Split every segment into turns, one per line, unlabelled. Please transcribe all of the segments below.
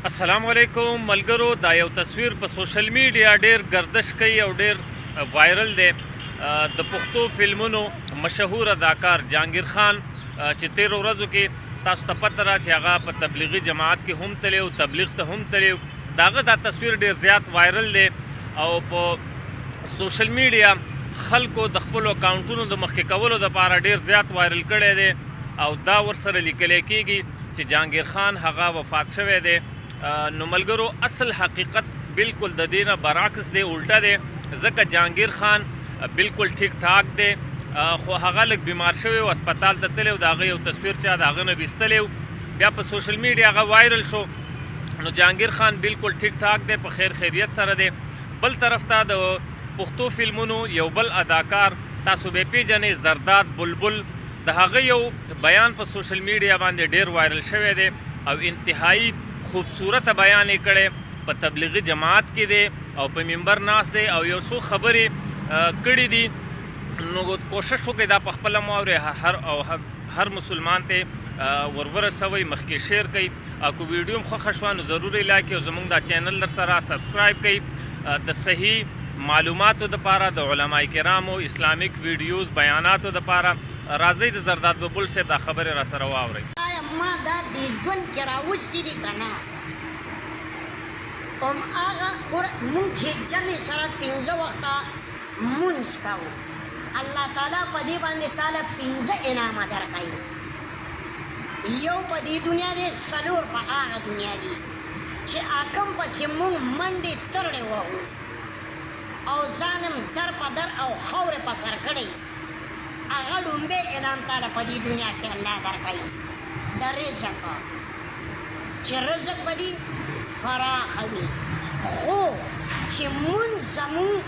السلام علیکم ملګرو. دا یو تصویر په سوشل میډیا ډیر گردش کوي او ډیر وایرل دی. د پښتو فلمونو مشهور اداکار جهانگیر خان چې 13 ورځو کې تاسو ته پته را چې هغه په تبلیغي جماعت کې هم تللی او تبلیغ ته هم تللی. داغه دا تصویر ډیر زیات وایرل دی او په سوشل میډیا خلکو د خپل اکاونټونو د مخکې کولو لپاره ډیر زیات وایرل کړی دی او دا ورسره لیکل کېږي چې جهانگیر خان هغه وفات شوی دی. نو ملګرو اصل حقیقت بالکل د دینه برعکس دی، الټا دی، ځکه جهانگیر خان بالکل ټیک ټاک دی خو هغه لږ بیمار شوی او هسپتال ته تللی او د هغه یو تصویر چا د هغه نه ویستلی بیا په سوشل میډیا هغه وایرل شو. نو جهانگیر خان بالکل ټیک ټاک دی، په خیر خیریت سره دی. بل طرف ته د پښتو فلمونو یو بل اداکار تاسو به پیژنئ، زرداد بلبل، د هغه یو بیان په سوشل میډیا باندې ډیر وایرل شوی دی او انتهایی خوبصورت بیان یې کړی، په تبلیغي جماعت کې دی او په منبر ناست دی او یو څو خبرې کړي دي. نو کوشش وکړئ دا په خپله واورئ، هر مسلمان ته ورورسوئ، مخکې شیر کړئ. که ویډیو هم خوښه شوه نو ضروري لایک او زموږ دا چینل در سره سبسکرایب کړئ د صحیح معلوماتو دپاره، د علما کرامو اسلامیک ویډیوز بیاناتو دپاره. راځئ د زرداد بلبل صاحب دا خبرې را سره واورئ.
ما دا د ژوند کې راوستي دي که نه، هماغه مونږ چې جمع سره 15 وخته مونځ کوو، الله تعالی په دې باندې تعالی 15 انعامه درکوي. یو په دې دنیا دی، 4 په هغه دنیا دي چې حاکم پسې مونږ منډې ترړې وهو او ځانم در په در او خاورې په سر کړی، هغه لومبی انعام تعالی په دې دنیا کې الله درکوي د رزق، چې رزق به دي فراخ وي، خو چې مونځ زمونږ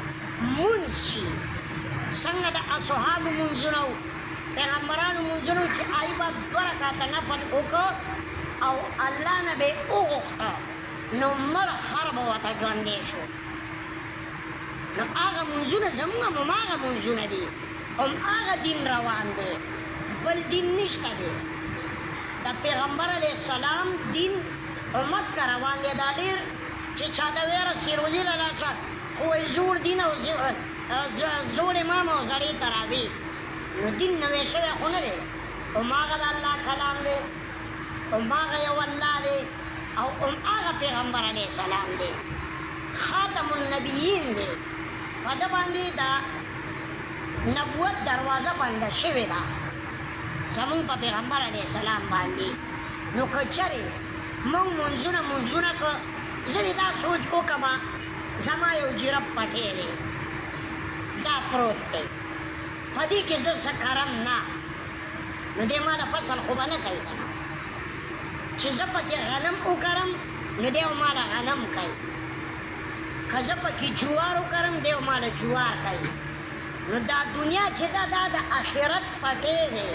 مونځ شي څنګه د اصحابو مونځونه و پیغمبرانو مونځونه چې هغوی به 2 رکعته نفل وکړه او الله نه به یې وغوښته نو مړ خر به ورته ژوندی شو. نو هغه مونځونه زمونږ هم هماغه مونځونه دي، هماغه دین روان دی، بل دین نشته دی. د پیغمبر علیه السلام دین امت ته روان دی. دا ډېر چې چا ته ویره سیروزي له راشه خو یې زوړ دین او زوړ امام او زړې تراویح، نو دین نوی شوی خو نه دی، هماغه د الله کلام دی، هماغه یو الله دی او هماغه پیغمبر علیه السلام دی، خاتم النبیین دی. په ده باندې د نبوت دروازه بنده شوې ده زمونږ په پیغمبر علیه السلام باندې. نو که چرې مونږ مونځونه که زه دې دا سوچ وکړم زما یو جرب پټی دی دا پروت دی، په دې کې زه څه کرم نه، نو دې ما له فصل خو به نه کوي که نه، چې زه پکې غنم وکرم نو دی او ما له غنم کوي، که زه پکې جوار وکرم دی او ما له جوار کوي. نو دا دنیا چې دا د آخرت پټی دی،